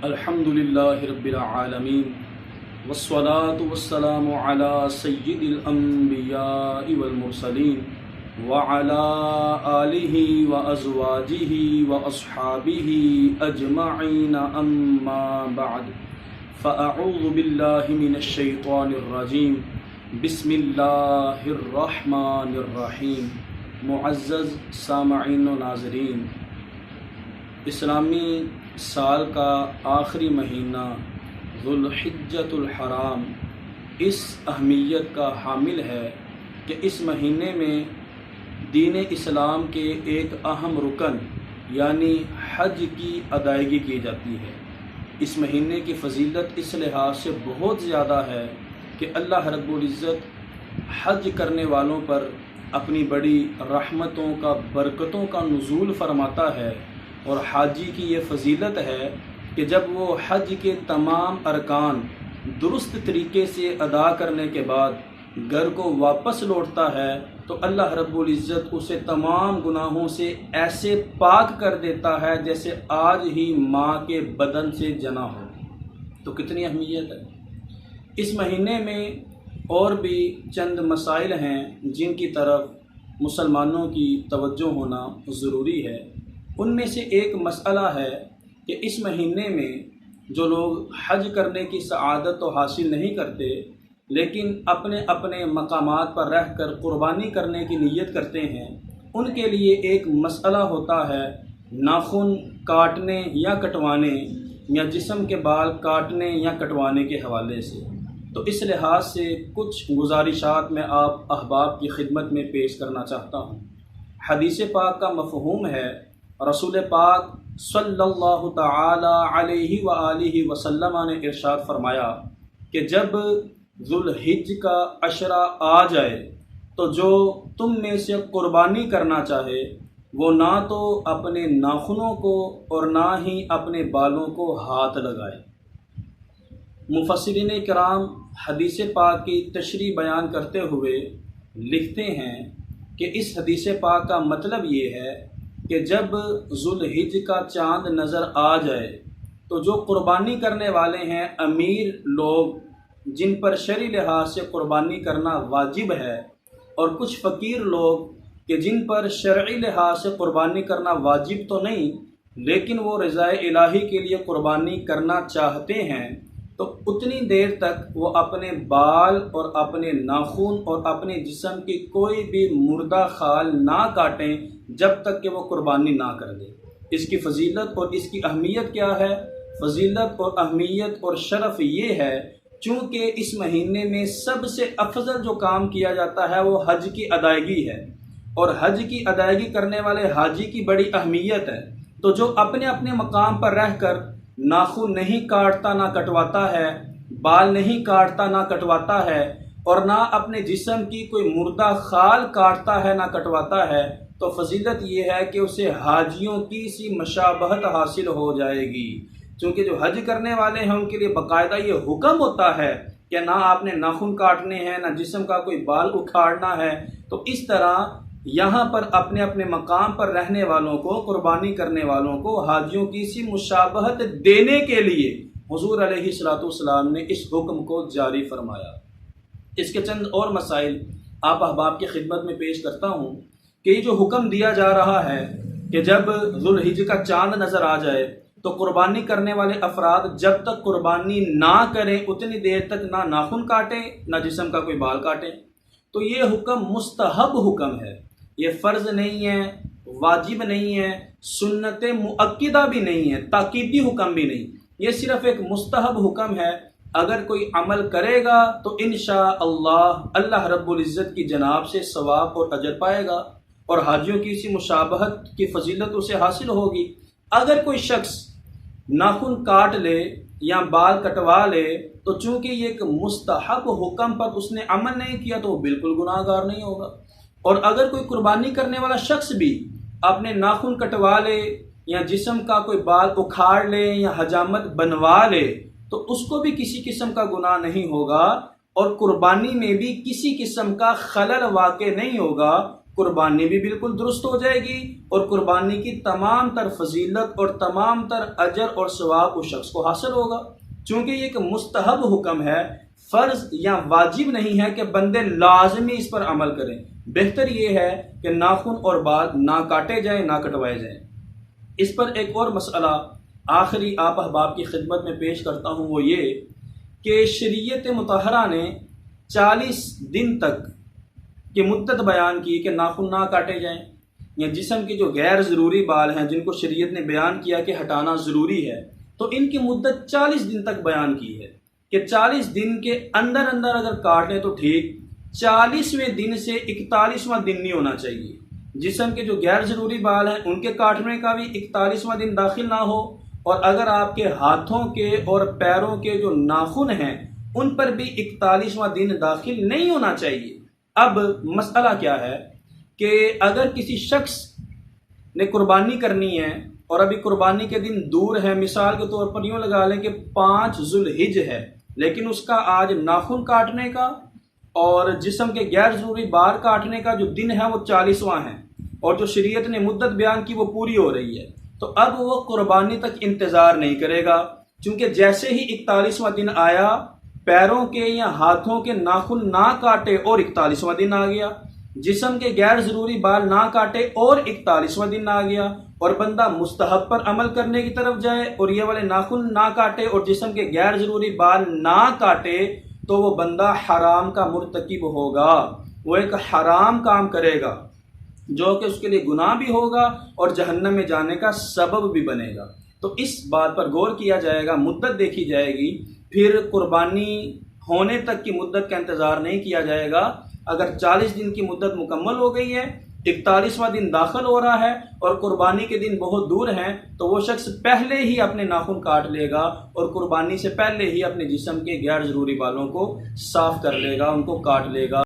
الحمد للہ رب العالمین والصلاة والسلام علی سید الانبیاء والمرسلین وعلی آلہ وازواجہ واصحابہ اجمعین اما بعد فاعوذ باللہ من الشیطان الرجیم بسم اللہ الرحمن الرحیم۔ معزز سامعین و ناظرین، اسلامی سال کا آخری مہینہ ذوالحجۃ الحرام اس اہمیت کا حامل ہے کہ اس مہینے میں دین اسلام کے ایک اہم رکن یعنی حج کی ادائیگی کی جاتی ہے۔ اس مہینے کی فضیلت اس لحاظ سے بہت زیادہ ہے کہ اللہ رب العزت حج کرنے والوں پر اپنی بڑی رحمتوں کا، برکتوں کا نزول فرماتا ہے، اور حاجی کی یہ فضیلت ہے کہ جب وہ حج کے تمام ارکان درست طریقے سے ادا کرنے کے بعد گھر کو واپس لوٹتا ہے تو اللہ رب العزت اسے تمام گناہوں سے ایسے پاک کر دیتا ہے جیسے آج ہی ماں کے بدن سے جنا ہو۔ تو کتنی اہمیت ہے اس مہینے میں۔ اور بھی چند مسائل ہیں جن کی طرف مسلمانوں کی توجہ ہونا ضروری ہے۔ ان میں سے ایک مسئلہ ہے کہ اس مہینے میں جو لوگ حج کرنے کی سعادت تو حاصل نہیں کرتے لیکن اپنے اپنے مقامات پر رہ کر قربانی کرنے کی نیت کرتے ہیں، ان کے لیے ایک مسئلہ ہوتا ہے ناخن کاٹنے یا کٹوانے یا جسم کے بال کاٹنے یا کٹوانے کے حوالے سے۔ تو اس لحاظ سے کچھ گزارشات میں آپ احباب کی خدمت میں پیش کرنا چاہتا ہوں۔ حدیث پاک کا مفہوم ہے، رسول پاک صلی اللہ تعالی علیہ وآلہ وسلم نے ارشاد فرمایا کہ جب ذوالحج کا عشرہ آ جائے تو جو تم میں سے قربانی کرنا چاہے وہ نہ تو اپنے ناخنوں کو اور نہ ہی اپنے بالوں کو ہاتھ لگائے۔ مفسرین کرام حدیث پاک کی تشریح بیان کرتے ہوئے لکھتے ہیں کہ اس حدیث پاک کا مطلب یہ ہے کہ جب ذوالحج کا چاند نظر آ جائے تو جو قربانی کرنے والے ہیں امیر لوگ جن پر شرعی لحاظ سے قربانی کرنا واجب ہے، اور کچھ فقیر لوگ کہ جن پر شرعی لحاظ سے قربانی کرنا واجب تو نہیں لیکن وہ رضا الہی کے لیے قربانی کرنا چاہتے ہیں، تو اتنی دیر تک وہ اپنے بال اور اپنے ناخن اور اپنے جسم کی کوئی بھی مردہ خال نہ کاٹیں جب تک کہ وہ قربانی نہ کر دیں۔ اس کی فضیلت اور اس کی اہمیت کیا ہے؟ فضیلت اور اہمیت اور شرف یہ ہے چونکہ اس مہینے میں سب سے افضل جو کام کیا جاتا ہے وہ حج کی ادائیگی ہے، اور حج کی ادائیگی کرنے والے حاجی کی بڑی اہمیت ہے۔ تو جو اپنے اپنے مقام پر رہ کر ناخن نہیں کاٹتا نہ کٹواتا ہے، بال نہیں کاٹتا نہ کٹواتا ہے، اور نہ اپنے جسم کی کوئی مردہ خال کاٹتا ہے نہ کٹواتا ہے، تو فضیلت یہ ہے کہ اسے حاجیوں کی سی مشابہت حاصل ہو جائے گی۔ چونکہ جو حج کرنے والے ہیں ان کے لیے باقاعدہ یہ حکم ہوتا ہے کہ نہ آپ نے ناخن کاٹنے ہیں نہ جسم کا کوئی بال اکھاڑنا ہے۔ تو اس طرح یہاں پر اپنے اپنے مقام پر رہنے والوں کو، قربانی کرنے والوں کو حاجیوں کی سی مشابہت دینے کے لیے حضور علیہ الصلوۃ نے اس حکم کو جاری فرمایا۔ اس کے چند اور مسائل آپ احباب کی خدمت میں پیش کرتا ہوں کہ یہ جو حکم دیا جا رہا ہے کہ جب ذوالحج کا چاند نظر آ جائے تو قربانی کرنے والے افراد جب تک قربانی نہ کریں اتنی دیر تک نہ ناخن کاٹیں نہ جسم کا کوئی بال کاٹیں۔ تو یہ حکم مستحب حکم ہے، یہ فرض نہیں ہے، واجب نہیں ہے، سنت مؤکدہ بھی نہیں ہے، تاکیدی حکم بھی نہیں، یہ صرف ایک مستحب حکم ہے۔ اگر کوئی عمل کرے گا تو انشاءاللہ اللہ رب العزت کی جناب سے ثواب اور اجر پائے گا، اور حاجیوں کی اسی مشابہت کی فضیلت اسے حاصل ہوگی۔ اگر کوئی شخص ناخن کاٹ لے یا بال کٹوا لے تو چونکہ یہ ایک مستحب حکم پر اس نے عمل نہیں کیا تو وہ بالکل گناہ گار نہیں ہوگا۔ اور اگر کوئی قربانی کرنے والا شخص بھی اپنے ناخن کٹوا لے یا جسم کا کوئی بال اکھاڑ لے یا حجامت بنوا لے تو اس کو بھی کسی قسم کا گناہ نہیں ہوگا، اور قربانی میں بھی کسی قسم کا خلل واقع نہیں ہوگا، قربانی بھی بالکل درست ہو جائے گی اور قربانی کی تمام تر فضیلت اور تمام تر اجر اور ثواب اس شخص کو حاصل ہوگا۔ چونکہ یہ ایک مستحب حکم ہے، فرض یا واجب نہیں ہے کہ بندے لازمی اس پر عمل کریں۔ بہتر یہ ہے کہ ناخن اور بال نہ کاٹے جائیں، نہ کٹوائے جائیں۔ اس پر ایک اور مسئلہ آخری آپ احباب کی خدمت میں پیش کرتا ہوں، وہ یہ کہ شریعت مطہرہ نے 40 دن تک کی مدت بیان کی کہ ناخن نہ کاٹے جائیں، یا جسم کے جو غیر ضروری بال ہیں جن کو شریعت نے بیان کیا کہ ہٹانا ضروری ہے، تو ان کی مدت 40 دن تک بیان کی ہے کہ 40 دن کے اندر اگر کاٹ لیں تو ٹھیک، 40ویں دن سے 41واں دن نہیں ہونا چاہیے۔ جسم کے جو غیر ضروری بال ہیں ان کے کاٹنے کا بھی 41واں دن داخل نہ ہو، اور اگر آپ کے ہاتھوں کے اور پیروں کے جو ناخن ہیں ان پر بھی 41واں دن داخل نہیں ہونا چاہیے۔ اب مسئلہ کیا ہے کہ اگر کسی شخص نے قربانی کرنی ہے اور ابھی قربانی کے دن دور ہے، مثال کے طور پر یوں لگا لیں کہ 5 ذوالحج ہے، لیکن اس کا آج ناخن کاٹنے کا اور جسم کے غیر ضروری بال کاٹنے کا جو دن ہے وہ 40واں ہے، اور جو شریعت نے مدت بیان کی وہ پوری ہو رہی ہے، تو اب وہ قربانی تک انتظار نہیں کرے گا، چونکہ جیسے ہی 41واں دن آیا، پیروں کے یا ہاتھوں کے ناخن نہ کاٹے اور 41واں دن آ گیا، جسم کے غیر ضروری بال نہ کاٹے اور 41واں دن آ گیا، اور بندہ مستحب پر عمل کرنے کی طرف جائے اور یہ والے ناخن نہ کاٹے اور جسم کے غیر ضروری بال نہ کاٹے، تو وہ بندہ حرام کا مرتکب ہوگا، وہ ایک حرام کام کرے گا جو کہ اس کے لیے گناہ بھی ہوگا اور جہنم میں جانے کا سبب بھی بنے گا۔ تو اس بات پر غور کیا جائے گا، مدت دیکھی جائے گی، پھر قربانی ہونے تک کی مدت کا انتظار نہیں کیا جائے گا۔ اگر 40 دن کی مدت مکمل ہو گئی ہے، 41واں دن داخل ہو رہا ہے اور قربانی کے دن بہت دور ہیں، تو وہ شخص پہلے ہی اپنے ناخن کاٹ لے گا اور قربانی سے پہلے ہی اپنے جسم کے غیر ضروری بالوں کو صاف کر لے گا، ان کو کاٹ لے گا۔